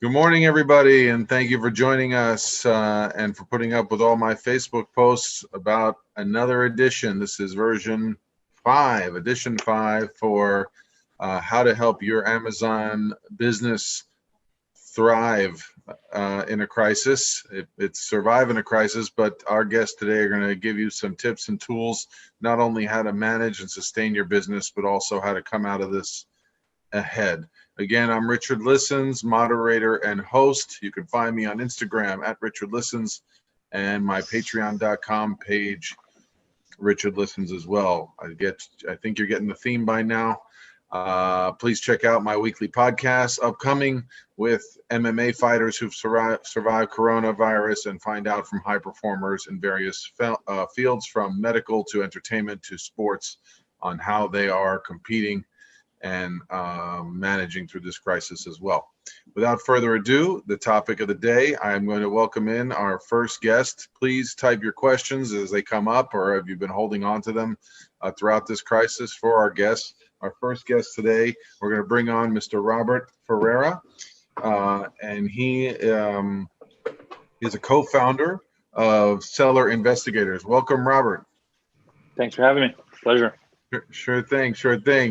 Good morning, everybody, and thank you for joining us and for putting up with all my Facebook posts about another edition. This is edition 5 for how to help your Amazon business thrive in a crisis. It's survive in a crisis, but our guests today are going to give you some tips and tools, not only how to manage and sustain your business, but also how to come out of this ahead. Again, I'm Richard Listens, moderator and host. You can find me on Instagram at Richard Listens and my patreon.com page, Richard Listens as well. I think you're getting the theme by now. Please check out my weekly podcast upcoming with MMA fighters who've survived coronavirus and find out from high performers in various fields, from medical to entertainment to sports, on how they are competing and managing through this crisis as well. Without further ado, the topic of the day, I'm going to welcome in our first guest. Please type your questions as they come up, or have you been holding on to them throughout this crisis for our guests. Our first guest today, we're going to bring on Mr. Robert Ferreira, and he is a co-founder of Seller Investigators. Welcome, Robert. Thanks for having me. Pleasure. Sure thing.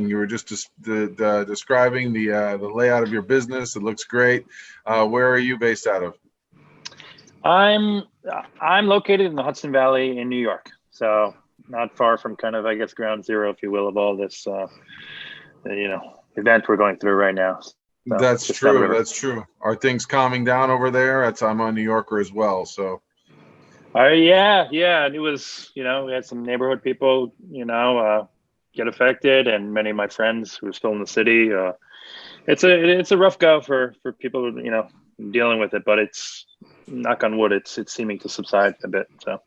You were just describing the layout of your business. It looks great. Where are you based out of? I'm located in the Hudson Valley in New York, so not far from kind of, I guess, ground zero, if you will, of all this event we're going through right now. So That's true. Are things calming down over there? I'm a New Yorker as well, so. Yeah. It was, we had some neighborhood people, get affected, and many of my friends who are still in the city. It's a rough go for people, dealing with it, but it's, knock on wood, it's seeming to subside a bit. So.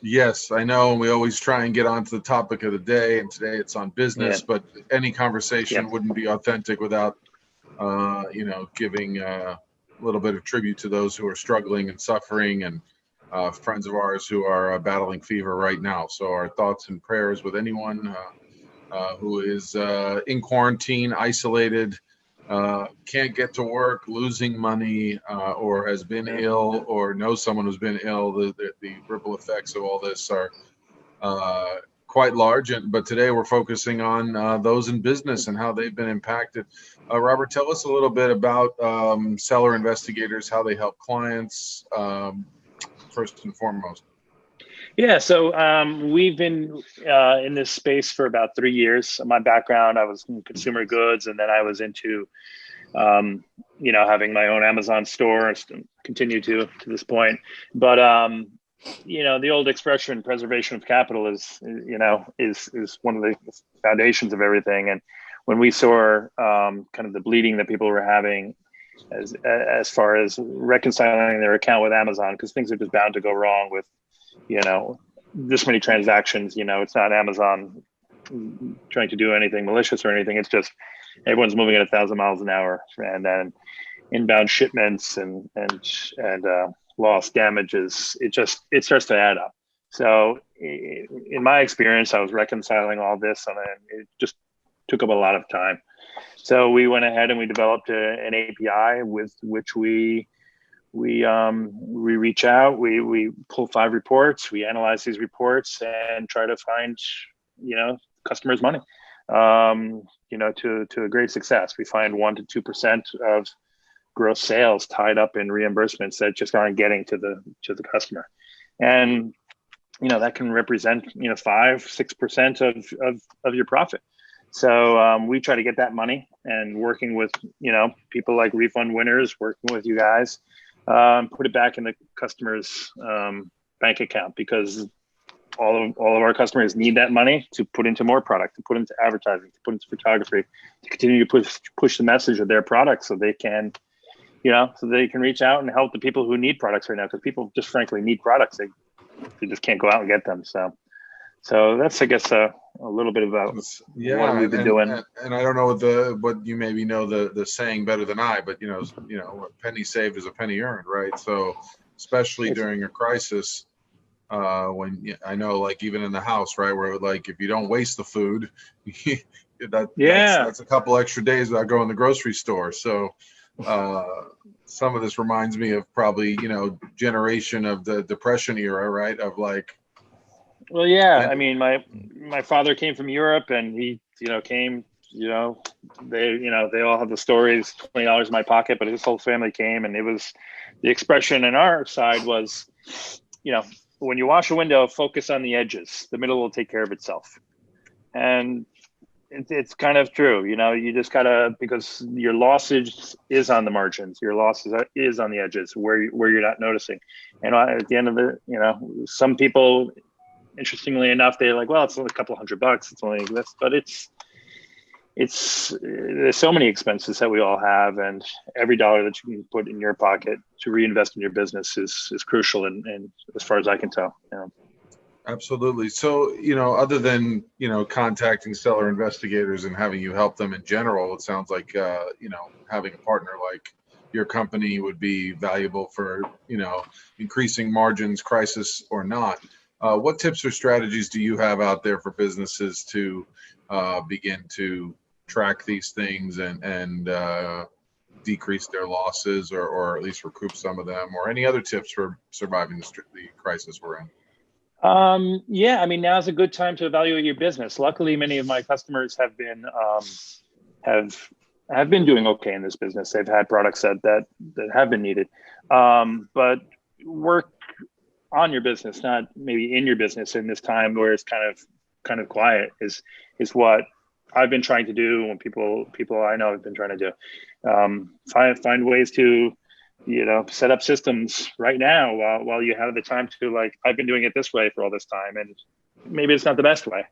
Yes, I know. We always try and get onto the topic of the day, and today it's on business. Yeah. But any conversation wouldn't be authentic without, giving a little bit of tribute to those who are struggling and suffering, and friends of ours who are battling fever right now. So our thoughts and prayers with anyone who is in quarantine, isolated, can't get to work, losing money, or has been ill, or knows someone who's been ill. The ripple effects of all this are quite large. But today we're focusing on those in business and how they've been impacted. Robert, tell us a little bit about Seller Investigators, how they help clients, first and foremost. Yeah, so we've been in this space for about 3 years. My background, I was in consumer goods, and then I was into, having my own Amazon store, continue to this point. But, the old expression, preservation of capital, is one of the foundations of everything. And when we saw kind of the bleeding that people were having as far as reconciling their account with Amazon, because things are just bound to go wrong with, this many transactions. It's not Amazon trying to do anything malicious or anything. It's just everyone's moving at 1,000 miles an hour, and then inbound shipments and lost damages. It starts to add up. So in my experience, I was reconciling all this, and it just took up a lot of time. So we went ahead and we developed an API with which we reach out, we pull 5 reports, we analyze these reports and try to find, customers' money, to a great success. We find 1% to 2% of gross sales tied up in reimbursements that just aren't getting to the customer. And, that can represent, 5-6% of your profit. So we try to get that money, and working with, people like Refund Winners, working with you guys, put it back in the customer's bank account, because all of our customers need that money to put into more product, to put into advertising, to put into photography, to continue to push the message of their product, so they can, so they can reach out and help the people who need products right now, because people just frankly need products. They just can't go out and get them. So that's, I guess, a little bit about what we've been doing. And I don't know what you maybe know the saying better than I, but a penny saved is a penny earned, right? So especially during a crisis, when I know, like, even in the house, right, where, like, if you don't waste the food, that's a couple extra days without going to the grocery store. So some of this reminds me of probably, generation of the Depression era, right? Of like, Well, yeah. I mean, my father came from Europe, and he, came. They all have the stories. $20 in my pocket, but his whole family came, and it was the expression in our side was, when you wash a window, focus on the edges. The middle will take care of itself, and it's kind of true. You just gotta, because your lossage is on the margins. Your losses is on the edges where you're not noticing. And at the end of it, some people, interestingly enough, they're like, well, it's only a couple $100. It's only this, but there's so many expenses that we all have, and every dollar that you can put in your pocket to reinvest in your business is crucial. And as far as I can tell, Absolutely. So, other than, contacting seller investigators and having you help them in general, it sounds like, having a partner like your company would be valuable for, increasing margins, crisis or not. What tips or strategies do you have out there for businesses to begin to track these things and decrease their losses, or at least recoup some of them, or any other tips for surviving the crisis we're in? Yeah, I mean, now's a good time to evaluate your business. Luckily, many of my customers have been doing okay in this business. They've had products that have been needed, but work on your business, not maybe in your business in this time where it's kind of quiet, is what I've been trying to do. When people I know have been trying to do, find ways to set up systems right now while you have the time to, like, I've been doing it this way for all this time, and maybe it's not the best way.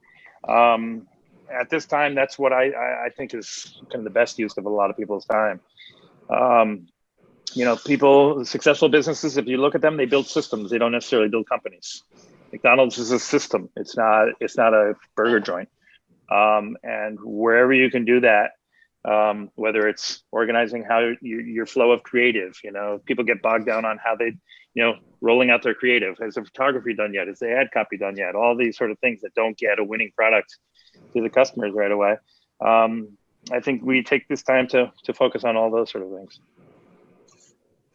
At this time, that's what I think is kind of the best use of a lot of people's time. Successful businesses, if you look at them, they build systems. They don't necessarily build companies. McDonald's is a system. It's not a burger joint. And wherever you can do that, whether it's organizing how your flow of creative, people get bogged down on how they, rolling out their creative. Has the photography done yet? Is the ad copy done yet? All these sort of things that don't get a winning product to the customers right away. I think we take this time to focus on all those sort of things.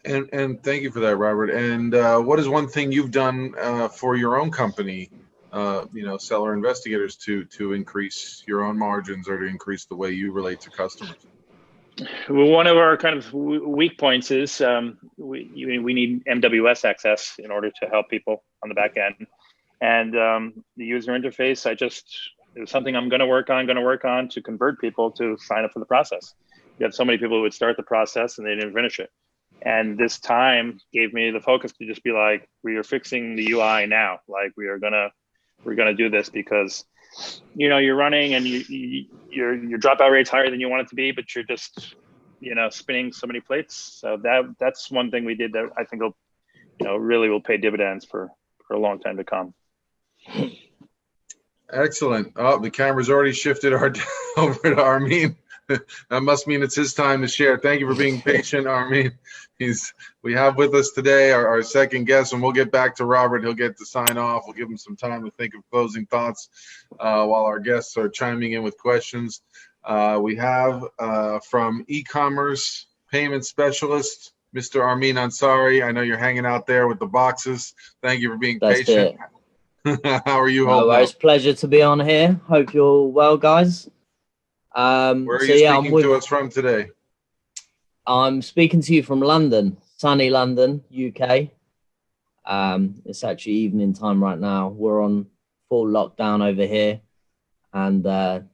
And thank you for that, Robert. And what is one thing you've done for your own company, seller investigators, to increase your own margins or to increase the way you relate to customers? Well, one of our kind of weak points is we need MWS access in order to help people on the back end. And the user interface, it was something I'm going to work on to convert people to sign up for the process. You have so many people who would start the process and they didn't finish it. And this time gave me the focus to just be like, we are fixing the UI now. Like, we're gonna do this because, you're running and your dropout rate's higher than you want it to be, but you're just, spinning so many plates. So that's one thing we did that I think really will pay dividends for a long time to come. Excellent. Oh, the camera's already shifted over to Armin. That must mean it's his time to share. Thank you for being patient, Armin. We have with us today our second guest, and we'll get back to Robert. He'll get to sign off. We'll give him some time to think of closing thoughts while our guests are chiming in with questions. We have from e-commerce payment specialist, Mr. Armin Ansari. I know you're hanging out there with the boxes. Thank you for being patient. How are you? It's a pleasure to be on here. Hope you're well, guys. Where are you speaking to us from today? I'm speaking to you from London, sunny London, UK. It's actually evening time right now. We're on full lockdown over here. And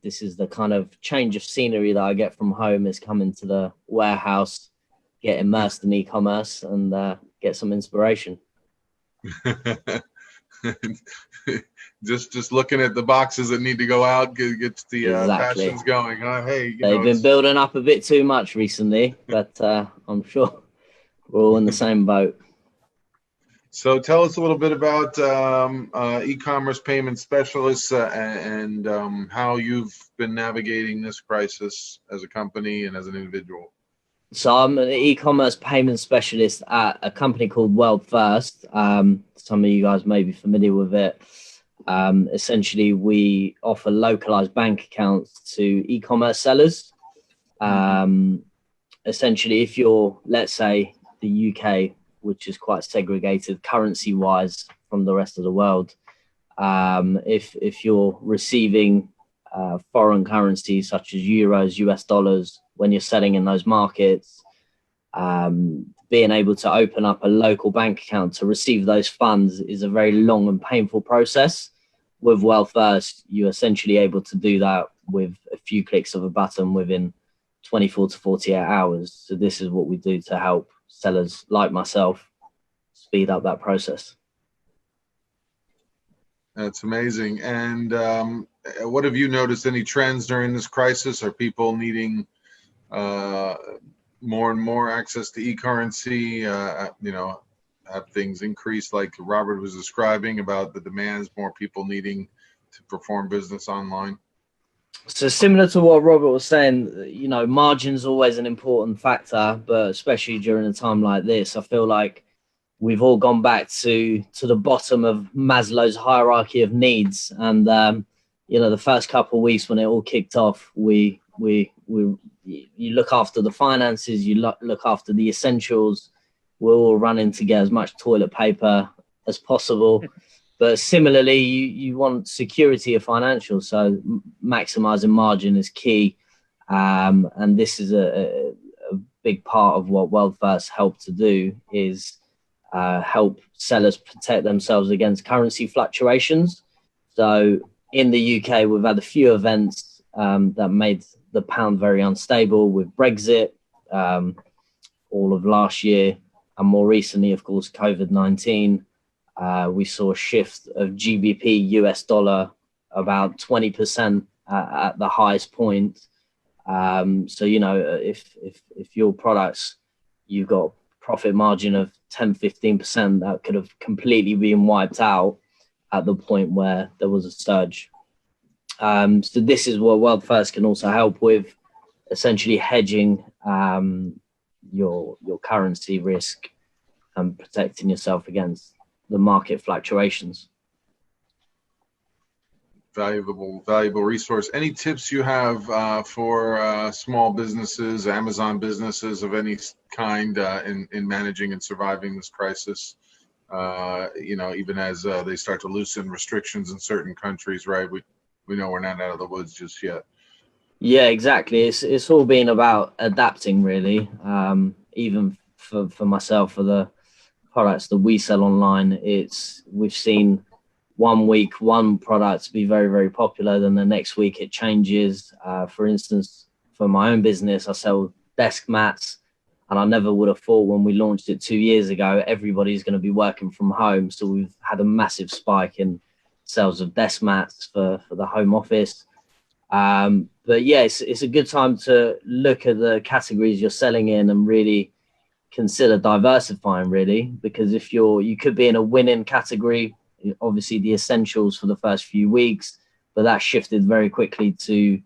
this is the kind of change of scenery that I get from home, is coming to the warehouse, get immersed in e-commerce and get some inspiration. just looking at the boxes that need to go out, gets the passions going. They've been building up a bit too much recently, but I'm sure we're all in the same boat. So tell us a little bit about e-commerce payment specialists and how you've been navigating this crisis as a company and as an individual. So I'm an e-commerce payment specialist at a company called World First. Some of you guys may be familiar with it. Essentially, we offer localized bank accounts to e-commerce sellers. essentially, if you're, let's say, the UK, which is quite segregated currency-wise from the rest of the world, if you're receiving foreign currencies such as euros, US dollars, when you're selling in those markets, being able to open up a local bank account to receive those funds is a very long and painful process. With Wealth First, you're essentially able to do that with a few clicks of a button within 24 to 48 hours. So this is what we do to help sellers like myself speed up that process. That's amazing. And what have you noticed? Any trends during this crisis? Are people needing more and more access to e-currency? Have things increased like Robert was describing about the demands, more people needing to perform business online? So similar to what Robert was saying, margin's always an important factor, but especially during a time like this, I feel like we've all gone back to the bottom of Maslow's hierarchy of needs. And, the first couple of weeks when it all kicked off, you look after the finances, you look after the essentials. We're all running to get as much toilet paper as possible. But similarly, you want security of financials. So maximizing margin is key. And this is a big part of what Wealth First helped to do is help sellers protect themselves against currency fluctuations. So in the UK, we've had a few events that made the pound very unstable with Brexit, all of last year. And more recently, of course, COVID-19, we saw a shift of GBP US dollar about 20% at the highest point. So, if your products, you've got profit margin of 10, 15%, that could have completely been wiped out at the point where there was a surge. So this is what Wealth First can also help with, essentially hedging your currency risk and protecting yourself against the market fluctuations. Valuable resource. Any tips you have for small businesses, Amazon businesses of any kind in managing and surviving this crisis? Even as they start to loosen restrictions in certain countries, right? We know we're not out of the woods just yet. Yeah, exactly. It's all been about adapting, really. Even for myself, for the products that we sell online, we've seen 1 week one product be very, very popular, then the next week it changes. For instance, for my own business, I sell desk mats, and I never would have thought when we launched it 2 years ago, everybody's going to be working from home. So we've had a massive spike in sales of desk mats for the home office. But yeah, it's a good time to look at the categories you're selling in and really consider diversifying, really, because if you could be in a winning category, obviously the essentials for the first few weeks, but that shifted very quickly to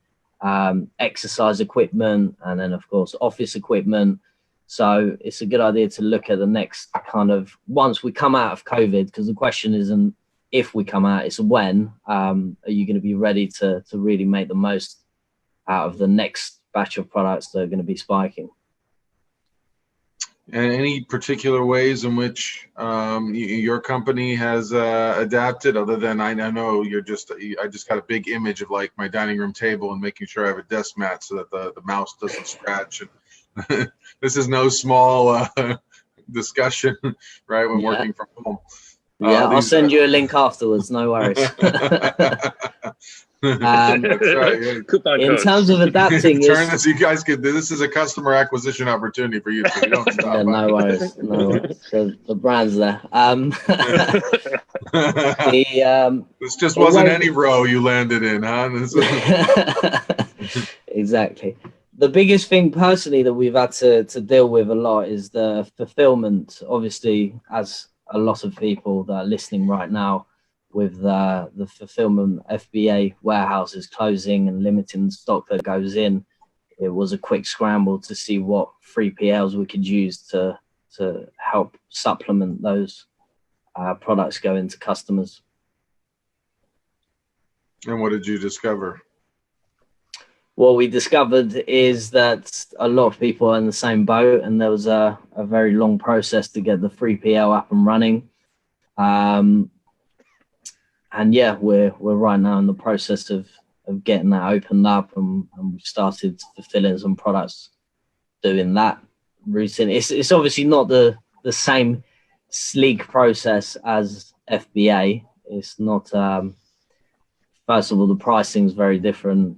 exercise equipment and then of course office equipment. So it's a good idea to look at the next kind of, once we come out of COVID, because the question isn't if we come out, it's when. Are you going to be ready to really make the most out of the next batch of products that are going to be spiking? And any particular ways in which your company has adapted, other than I know I just got a big image of like my dining room table and making sure I have a desk mat so that the mouse doesn't scratch. And this is no small discussion, right? When working from home. Yeah, I'll send you a link afterwards. No worries. That's right. Yeah. In terms of adapting, this, you guys could. This is a customer acquisition opportunity for you. So you don't stop. Yeah, no worries. No worries. The brand's there. This just wasn't any row you landed in, huh? Exactly. The biggest thing personally that we've had to deal with a lot is the fulfillment. Obviously, as a lot of people that are listening right now, with the fulfillment FBA warehouses closing and limiting the stock that goes in, it was a quick scramble to see what 3PLs we could use to help supplement those products going to customers. And what did you discover? what we discovered is that a lot of people are in the same boat, and there was a very long process to get the 3PL up and running. And yeah, we're right now in the process of getting that opened up, and we've started fulfilling some products doing that routine. It's obviously not the same sleek process as FBA. It's not, first of all, the pricing is very different,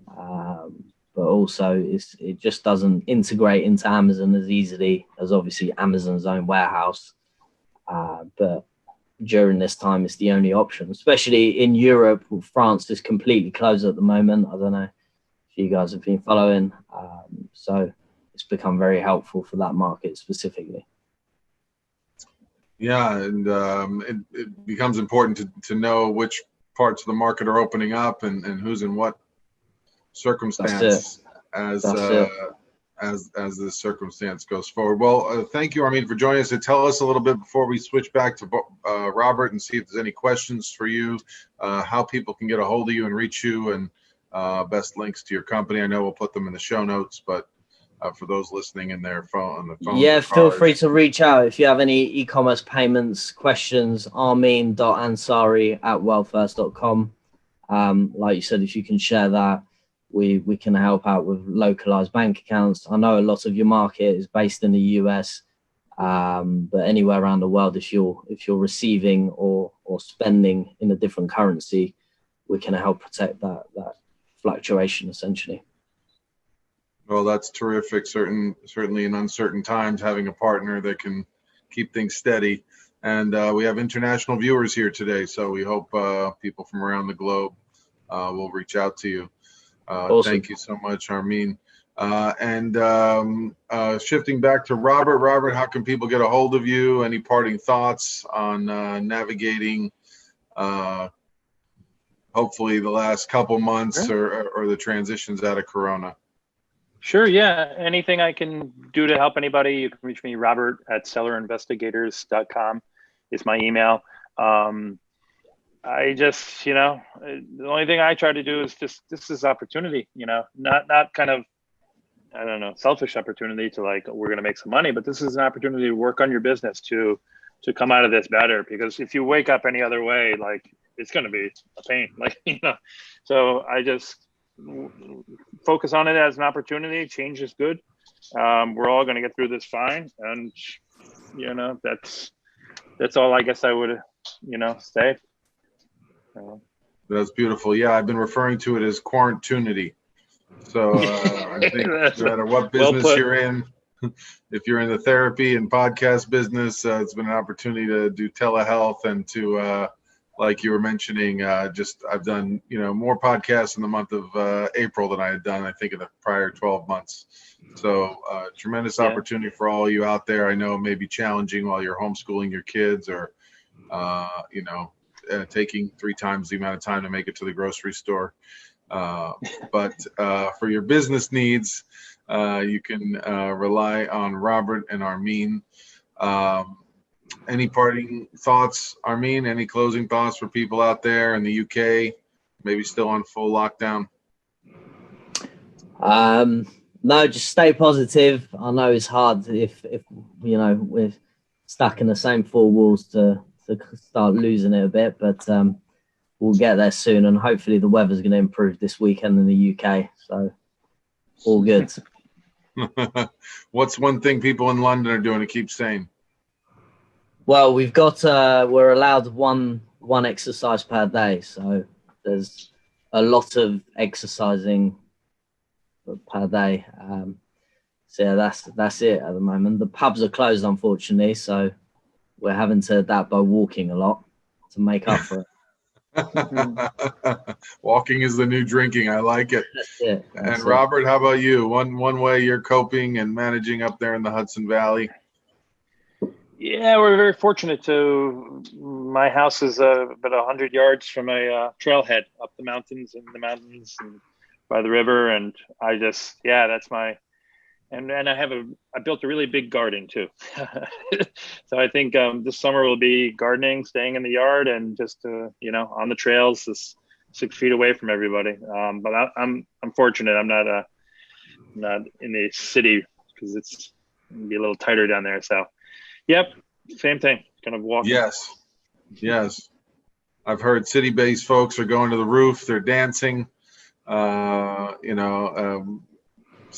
but also it just doesn't integrate into Amazon as easily as obviously Amazon's own warehouse. But during this time, it's the only option, especially in Europe. France is completely closed at the moment. I don't know if you guys have been following. So it's become very helpful for that market specifically. Yeah, and it becomes important to know which parts of the market are opening up and who's in what circumstance as the circumstance goes forward. Well, thank you, Armin, for joining us. Tell us a little bit before we switch back to Robert and see if there's any questions for you, how people can get a hold of you and reach you, and best links to your company. I know we'll put them in the show notes, but for those listening in their phone, on the phone. Yeah, feel free to reach out if you have any e-commerce payments questions. Armin.ansari@wellfirst.com. Like you said, if you can share that, we can help out with localized bank accounts. I know a lot of your market is based in the US, but anywhere around the world, if you're receiving or spending in a different currency, we can help protect that fluctuation essentially. Well, that's terrific. Certainly in uncertain times, having a partner that can keep things steady. And we have international viewers here today, so we hope people from around the globe will reach out to you. Awesome. Thank you so much, Armin. And shifting back to Robert. Robert, how can people get a hold of you? Any parting thoughts on navigating hopefully the last couple months or the transitions out of Corona? Sure, yeah. Anything I can do to help anybody, you can reach me, robert@sellerinvestigators.com is my email. I just, the only thing I try to do is just, this is opportunity, not kind of, I don't know, selfish opportunity to like, we're going to make some money, but this is an opportunity to work on your business to come out of this better. Because if you wake up any other way, like it's going to be a pain, so I just focus on it as an opportunity. Change is good. We're all going to get through this fine. And, that's all I guess I would, say. That's beautiful. Yeah, I've been referring to it as quarantunity. So I think no matter what business you're in, if you're in the therapy and podcast business, it's been an opportunity to do telehealth and to, like you were mentioning, I've done, more podcasts in the month of April than I had done, I think, in the prior 12 months. So tremendous opportunity for all you out there. I know it may be challenging while you're homeschooling your kids or, taking 3 times the amount of time to make it to the grocery store. But for your business needs, you can rely on Robert and Armin. Any parting thoughts, Armin? Any closing thoughts for people out there in the UK, maybe still on full lockdown? No, just stay positive. I know it's hard if we're stuck in the same 4 walls to start losing it a bit, but we'll get there soon, and hopefully the weather's going to improve this weekend in the UK. So all good. What's one thing people in London are doing to keep sane? Well, we've got we're allowed one exercise per day, so there's a lot of exercising per day. So yeah, that's it at the moment. The pubs are closed, unfortunately, so we're having to adapt by walking a lot to make up for it. Walking is the new drinking. I like it. That's and Robert, how about you? One way you're coping and managing up there in the Hudson Valley? Yeah, we're very fortunate my house is about 100 yards from a trailhead up the mountains and by the river. And I just, that's my, and I built a really big garden too. So I think this summer will be gardening, staying in the yard, and just, on the trails, just 6 feet away from everybody. But I'm fortunate. I'm not not in the city because it's gonna be a little tighter down there. So, yep, same thing. Kind of walking. Yes. I've heard city-based folks are going to the roof. They're dancing. Some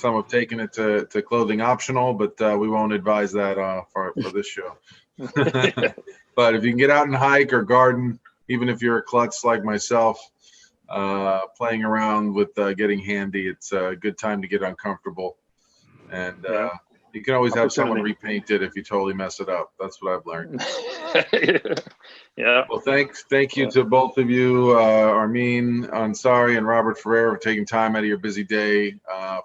have taken it to clothing optional, but we won't advise that for this show. But if you can get out and hike or garden, even if you're a klutz like myself, playing around with getting handy, it's a good time to get uncomfortable. And you can always have someone repaint it if you totally mess it up. That's what I've learned. Yeah. Well, thank you to both of you, Armin Ansari and Robert Ferrer, for taking time out of your busy day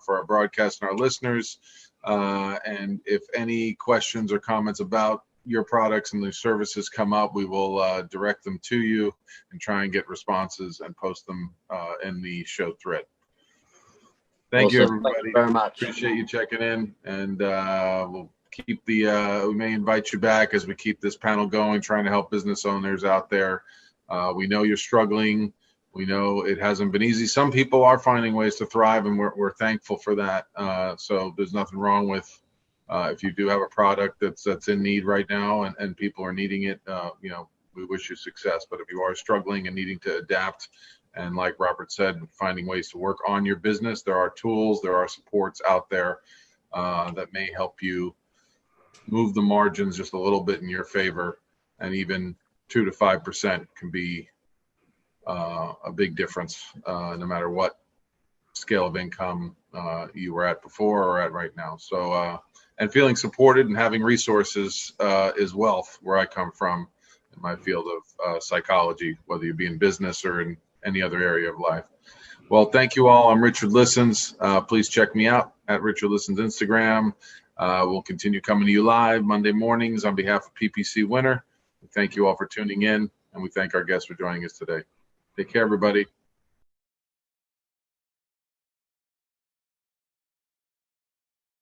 for our broadcast and our listeners. And if any questions or comments about your products and the services come up, we will direct them to you and try and get responses and post them in the show thread. Thank you, everybody. Thank you very much. Appreciate you checking in, and we'll keep we may invite you back as we keep this panel going, trying to help business owners out there. We know you're struggling. We know it hasn't been easy. Some people are finding ways to thrive, and we're thankful for that. So there's nothing wrong with if you do have a product that's in need right now and people are needing it, we wish you success. But if you are struggling and needing to adapt, and like Robert said, finding ways to work on your business, there are tools, there are supports out there that may help you move the margins just a little bit in your favor. And even 2 to 5% can be a big difference, no matter what scale of income you were at before or at right now. So, and feeling supported and having resources is wealth, where I come from in my field of psychology, whether you be in business or in any other area of life. Well, thank you all. I'm Richard Listens. Please check me out at Richard Listens Instagram. We'll continue coming to you live Monday mornings on behalf of PPC Winter. We thank you all for tuning in, and we thank our guests for joining us today. Take care, everybody.